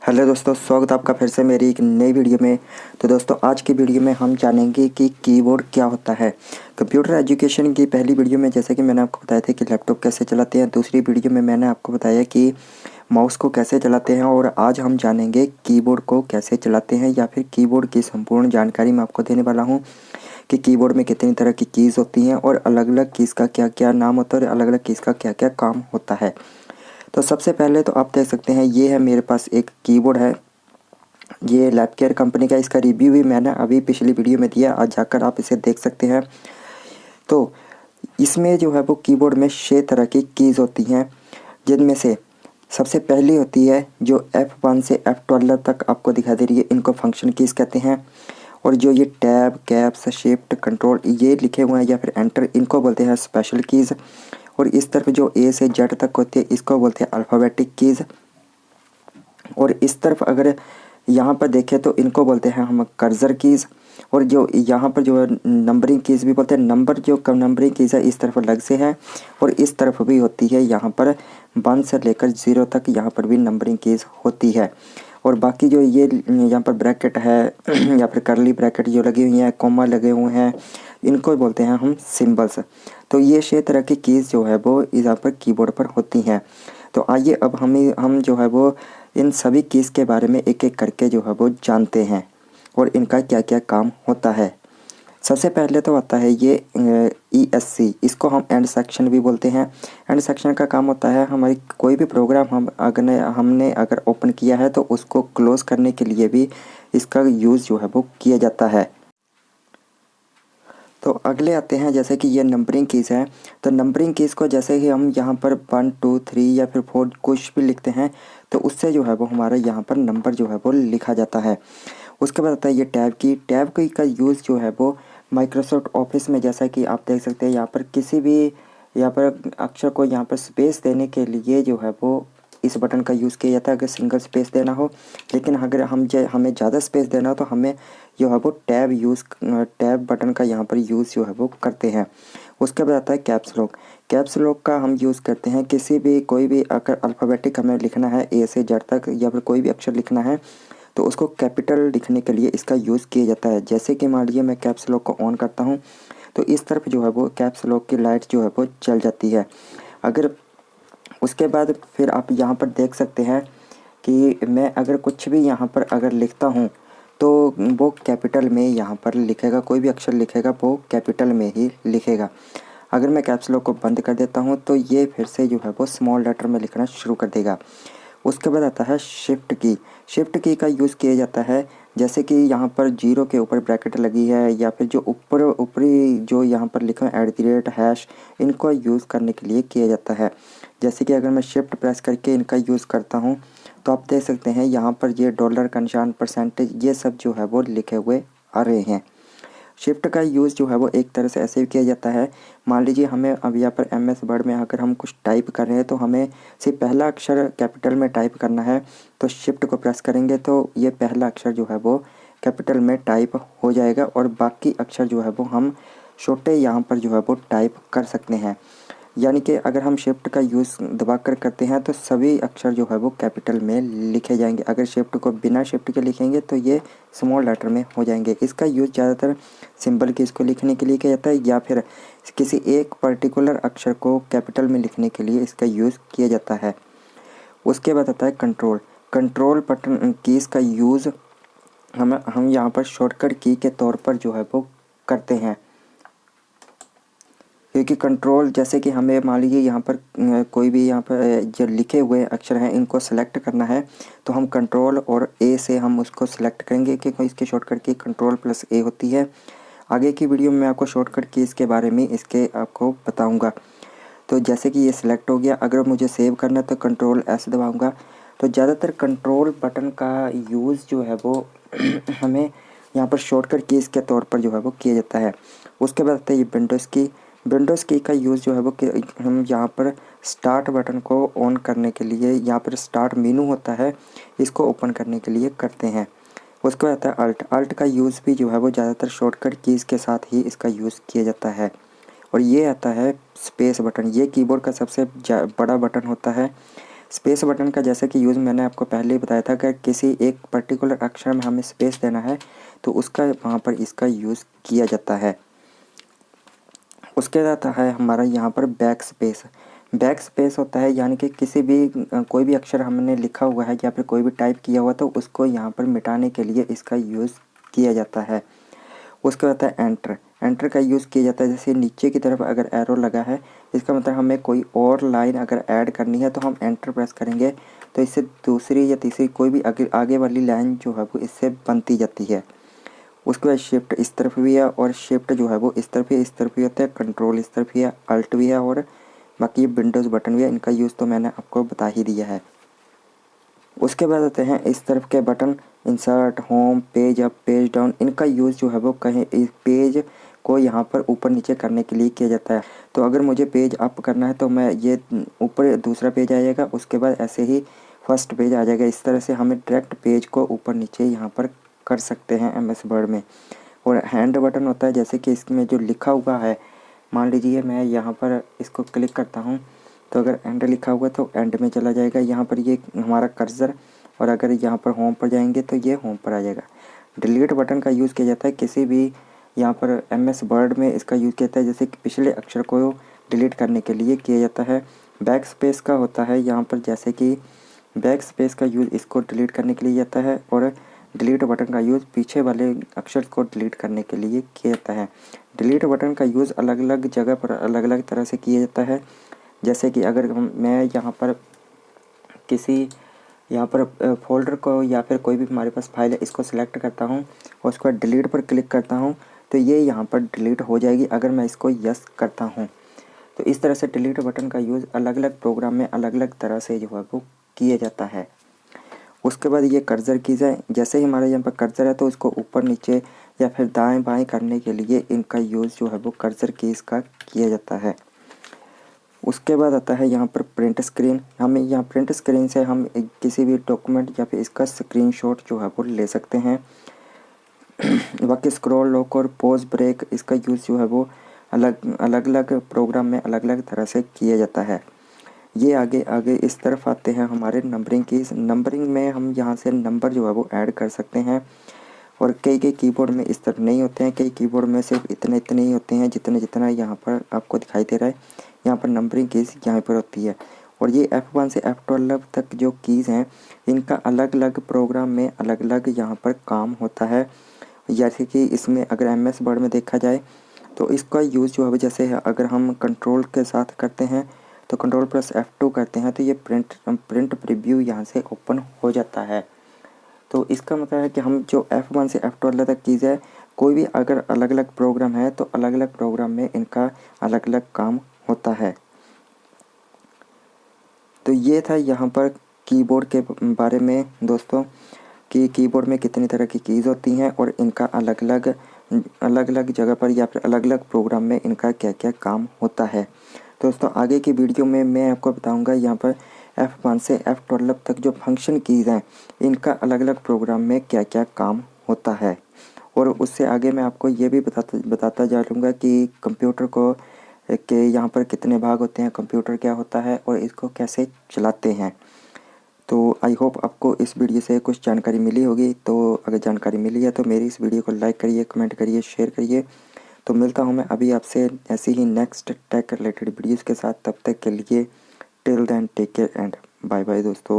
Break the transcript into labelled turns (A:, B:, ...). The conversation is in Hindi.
A: हेलो दोस्तों, स्वागत है आपका फिर से मेरी एक नई वीडियो में। तो दोस्तों, आज की वीडियो में हम जानेंगे कि कीबोर्ड क्या होता है। कंप्यूटर एजुकेशन की पहली वीडियो में जैसे कि मैंने आपको बताया था कि लैपटॉप कैसे चलाते हैं, दूसरी वीडियो में मैंने आपको बताया कि माउस को कैसे चलाते हैं, और आज हम जानेंगे कीबोर्ड को कैसे चलाते हैं, या फिर कीबोर्ड की संपूर्ण जानकारी मैं आपको देने वाला हूँ कि कीबोर्ड में कितनी तरह की कीज़ होती हैं और अलग अलग कीज़ का क्या क्या नाम होता है और अलग अलग कीज़ का क्या क्या काम होता है। तो सबसे पहले तो आप देख सकते हैं, ये है मेरे पास एक कीबोर्ड है। ये लैपकेयर कंपनी का, इसका रिव्यू भी मैंने अभी पिछली वीडियो में दिया, आज जाकर आप इसे देख सकते हैं। तो इसमें जो है वो कीबोर्ड में 6 तरह की कीज़ होती हैं, जिनमें से सबसे पहली होती है जो F1 से F12 तक आपको दिखाई दे रही है, इनको फंक्शन कीज़ कहते हैं। और जो ये टैब, कैप्स, शिफ्ट, कंट्रोल ये लिखे हुए हैं या फिर एंटर, इनको बोलते हैं स्पेशल कीज़। और इस तरफ जो A से Z तक होती है, इसको बोलते हैं अल्फ़ाबेटिक कीज़। और इस तरफ अगर यहाँ पर देखें तो इनको बोलते हैं हम कर्सर कीज़। और जो यहाँ पर जो है नंबरिंग कीज़ भी बोलते हैं। नंबर जो नंबरिंग कीज़ है इस तरफ अलग से है, और इस तरफ भी होती है, यहाँ पर 1 से लेकर 0 तक यहाँ पर भी नंबरिंग कीज़ होती है। और बाकी जो ये यहाँ पर ब्रैकेट है या फिर करली ब्रैकेट जो लगी हुई हैं, कोमा लगे हुए हैं, इनको बोलते हैं हम सिंबल्स। तो ये 6 तरह की कीज़ जो है वो यहाँ पर कीबोर्ड पर होती हैं। तो आइए अब हम जो है वो इन सभी कीज़ के बारे में एक एक करके जो है वो जानते हैं और इनका क्या क्या काम होता है। सबसे पहले तो आता है ये ESC, इसको हम एंड सेक्शन भी बोलते हैं। एंड सेक्शन का काम होता है हमारी कोई भी प्रोग्राम हमने अगर ओपन किया है तो उसको क्लोज़ करने के लिए भी इसका यूज़ जो है वो किया जाता है। तो अगले आते हैं, जैसे कि ये नंबरिंग कीज़ है। तो नंबरिंग कीज़ को जैसे ही हम यहाँ पर 1 2 3 या फिर 4 कुछ भी लिखते हैं तो उससे जो है वो हमारा यहाँ पर नंबर जो है वो लिखा जाता है। उसके बाद आता है ये टैब की का यूज़ जो है वो माइक्रोसॉफ्ट ऑफिस में, जैसा कि आप देख सकते हैं यहाँ पर किसी भी यहाँ पर अक्षर को यहाँ पर स्पेस देने के लिए जो है वो इस बटन का यूज़ किया जाता है अगर सिंगल स्पेस देना हो। लेकिन अगर हमें ज़्यादा स्पेस देना हो तो हमें जो है वो टैब बटन का यहाँ पर यूज़ जो है वो करते हैं। उसके बाद आता है कैप्स लॉक का हम यूज़ करते हैं कोई भी अगर अल्फ़ाबेटिक हमें लिखना है A से Z तक, या फिर कोई भी अक्षर लिखना है तो उसको कैपिटल लिखने के लिए इसका यूज़ किया जाता है। जैसे कि मान लीजिए मैं कैप्स लॉक को ऑन करता हूँ तो इस तरफ जो है वो कैप्स लॉक की लाइट जो है वो चल जाती है। अगर उसके बाद फिर आप यहाँ पर देख सकते हैं कि मैं अगर कुछ भी यहाँ पर अगर लिखता हूँ तो वो कैपिटल में यहाँ पर लिखेगा, कोई भी अक्षर लिखेगा वो कैपिटल में ही लिखेगा। अगर मैं कैप्स लॉक को बंद कर देता हूँ तो ये फिर से जो है वो स्मॉल लेटर में लिखना शुरू कर देगा। उसके बाद आता है शिफ्ट की का यूज़ किया जाता है, जैसे कि यहाँ पर 0 के ऊपर ब्रैकेट लगी है या फिर जो ऊपरी जो यहाँ पर लिखा है @ इनको यूज़ करने के लिए किया जाता है। जैसे कि अगर मैं शिफ्ट प्रेस करके इनका यूज़ करता हूँ तो आप देख सकते हैं यहाँ पर ये डॉलर का निशान, परसेंटेज, ये सब जो है वो लिखे हुए आ रहे हैं। शिफ्ट का यूज़ जो है वो एक तरह से ऐसे भी किया जाता है। मान लीजिए हमें अब यहाँ पर MS वर्ड में अगर हम कुछ टाइप कर रहे हैं तो हमें सिर्फ पहला अक्षर कैपिटल में टाइप करना है, तो शिफ्ट को प्रेस करेंगे तो ये पहला अक्षर जो है वो कैपिटल में टाइप हो जाएगा, और बाकी अक्षर जो है वो हम छोटे यहाँ पर जो है वो टाइप कर सकते हैं। यानी कि अगर हम शिफ्ट का यूज़ दबाकर करते हैं तो सभी अक्षर जो है वो कैपिटल में लिखे जाएंगे। अगर शिफ्ट को बिना शिफ्ट के लिखेंगे तो ये स्मॉल लेटर में हो जाएंगे। इसका यूज़ ज़्यादातर सिंबल की इसको लिखने के लिए किया जाता है, या फिर किसी एक पर्टिकुलर अक्षर को कैपिटल में लिखने के लिए इसका यूज़ किया जाता है। उसके बाद आता है कंट्रोल बटन कीज़ का यूज़ हम यहाँ पर शॉर्टकट की के तौर पर जो है वो करते हैं, क्योंकि कंट्रोल जैसे कि हमें मान लीजिए यहाँ पर कोई भी यहाँ पर जो लिखे हुए अक्षर हैं इनको सेलेक्ट करना है तो हम कंट्रोल और A से हम उसको सेलेक्ट करेंगे, क्योंकि इसकी शॉर्टकट की कंट्रोल+A होती है। आगे की वीडियो में मैं आपको शॉर्टकट की इसके बारे में इसके आपको बताऊँगा। तो जैसे कि ये सिलेक्ट हो गया, अगर मुझे सेव करना है तो कंट्रोल+S दबाऊँगा। तो ज़्यादातर कंट्रोल बटन का यूज़ जो है वो हमें यहाँ पर शॉर्टकट कीज़ के तौर पर जो है वो किया जाता है। उसके बाद आता है ये विंडोज़ की का यूज़ जो है वो हम यहाँ पर स्टार्ट बटन को ऑन करने के लिए, यहाँ पर स्टार्ट मेनू होता है, इसको ओपन करने के लिए करते हैं। उसके बाद आता है अल्ट का यूज़ भी जो है वो ज़्यादातर शॉर्टकट कीज़ के साथ ही इसका यूज़ किया जाता है। और ये आता है स्पेस बटन, ये कीबोर्ड का सबसे बड़ा बटन होता है। स्पेस बटन का जैसे कि यूज़ मैंने आपको पहले ही बताया था कि किसी एक पर्टिकुलर अक्षर में हमें स्पेस देना है तो उसका वहाँ पर इसका यूज़ किया जाता है। उसके बाद है हमारा यहाँ पर बैक स्पेस। बैक स्पेस होता है यानी कि किसी भी कोई भी अक्षर हमने लिखा हुआ है या फिर कोई भी टाइप किया हुआ तो उसको यहाँ पर मिटाने के लिए इसका यूज़ किया जाता है। उसके बाद है एंटर। एंटर का यूज़ किया जाता है जैसे नीचे की तरफ अगर एरो लगा है इसका मतलब हमें कोई और लाइन अगर ऐड करनी है तो हम एंटर प्रेस करेंगे तो इससे दूसरी या तीसरी कोई भी आगे वाली लाइन जो है वो इससे बनती जाती है। उसके बाद शिफ्ट इस तरफ भी है और शिफ्ट जो है वो इस तरफ भी होता है, कंट्रोल इस तरफ भी है, अल्ट भी है और बाकी विंडोज़ बटन भी है। इनका यूज़ तो मैंने आपको बता ही दिया है। उसके बाद आते हैं इस तरफ के button insert, home, page up, page down. इनका यूज़ जो है वो कहीं इस पेज को यहाँ पर ऊपर नीचे करने के लिए किया जाता है। तो अगर मुझे पेज अप करना है तो मैं ये ऊपर दूसरा पेज आ जाएगा, उसके बाद ऐसे ही फर्स्ट पेज आ जाएगा। इस तरह से हमें डायरेक्ट पेज को ऊपर नीचे यहाँ पर कर सकते हैं एमएस वर्ड में। और हैंड बटन होता है जैसे कि इसमें जो लिखा हुआ है, मान लीजिए मैं यहाँ पर इसको क्लिक करता हूँ तो अगर एंड लिखा हुआ तो एंड में चला जाएगा यहाँ पर ये हमारा कर्सर, और अगर यहाँ पर होम पर जाएंगे तो ये होम पर आ जाएगा। डिलीट बटन का यूज़ किया जाता है किसी भी यहाँ पर एमएस वर्ड में इसका यूज़ किया जाता है जैसे कि पिछले अक्षर को डिलीट करने के लिए किया जाता है। बैक स्पेस का होता है यहाँ पर जैसे कि बैक स्पेस का यूज़ इसको डिलीट करने के लिए जाता है और डिलीट बटन का यूज़ पीछे वाले अक्षर को डिलीट करने के लिए किया जाता है। डिलीट बटन का यूज़ अलग अलग जगह पर अलग अलग तरह से किया जाता है। जैसे कि अगर मैं यहाँ पर किसी यहाँ पर फोल्डर को या फिर कोई भी हमारे पास फाइल है इसको सिलेक्ट करता हूँ और उसके बाद डिलीट पर क्लिक करता हूँ तो ये यहाँ पर डिलीट हो जाएगी अगर मैं इसको यस करता हूँ। तो इस तरह से डिलीट बटन का यूज़ अलग अलग प्रोग्राम में अलग अलग तरह से जो है वो किया जाता है। उसके बाद ये कर्सर कीज़ है, जैसे ही हमारे यहाँ पर कर्सर है तो उसको ऊपर नीचे या फिर दाएं बाएं करने के लिए इनका यूज़ जो है वो कर्सर कीज़ का किया जाता है। उसके बाद आता है यहाँ पर प्रिंट स्क्रीन। हमें यहाँ प्रिंट स्क्रीन से हम किसी भी डॉक्यूमेंट या फिर इसका स्क्रीनशॉट जो है वो ले सकते हैं। बाकी स्क्रॉल लॉक और पॉज ब्रेक इसका यूज़ जो है वो अलग अलग प्रोग्राम में अलग अलग तरह से किया जाता है। ये आगे इस तरफ आते हैं हमारे नंबरिंग कीज़। नंबरिंग में हम यहाँ से नंबर जो है वो ऐड कर सकते हैं और कई कीबोर्ड में इस तरह नहीं होते हैं, कई कीबोर्ड में सिर्फ इतने ही होते हैं जितना यहाँ पर आपको दिखाई दे रहा है। यहाँ पर नंबरिंग कीज़ यहाँ पर होती है और ये F1 से F12 तक जो कीज़ हैं इनका अलग अलग प्रोग्राम में अलग अलग यहाँ पर काम होता है। जैसे कि इसमें अगर एमएस वर्ड में देखा जाए तो इसका यूज़ जो है जैसे अगर हम कंट्रोल के साथ करते हैं तो कंट्रोल प्लस F2 करते हैं तो ये प्रिंट प्रीव्यू यहाँ से ओपन हो जाता है। तो इसका मतलब है कि हम जो F1 से F12 तक कीज़ है कोई भी अगर अलग अलग प्रोग्राम है तो अलग अलग प्रोग्राम में इनका अलग अलग काम होता है। तो ये था यहाँ पर कीबोर्ड के बारे में दोस्तों कि कीबोर्ड में कितनी तरह की कीज़ होती हैं और इनका अलग अलग जगह पर या फिर अलग अलग प्रोग्राम में इनका क्या क्या काम होता है। दोस्तों आगे की वीडियो में मैं आपको बताऊंगा यहाँ पर F1 से F12 तक जो फंक्शन कीज़ हैं इनका अलग अलग प्रोग्राम में क्या क्या काम होता है। और उससे आगे मैं आपको ये भी बताता जा लूँगा कि कंप्यूटर को के यहाँ पर कितने भाग होते हैं, कंप्यूटर क्या होता है और इसको कैसे चलाते हैं। तो आई होप आपको इस वीडियो से कुछ जानकारी मिली होगी। तो अगर जानकारी मिली है तो मेरी इस वीडियो को लाइक करिए, कमेंट करिए, शेयर करिए। तो मिलता हूँ मैं अभी आपसे ऐसे ही नेक्स्ट टेक रिलेटेड वीडियोज़ के साथ। तब तक के लिए till then take care and bye bye दोस्तों।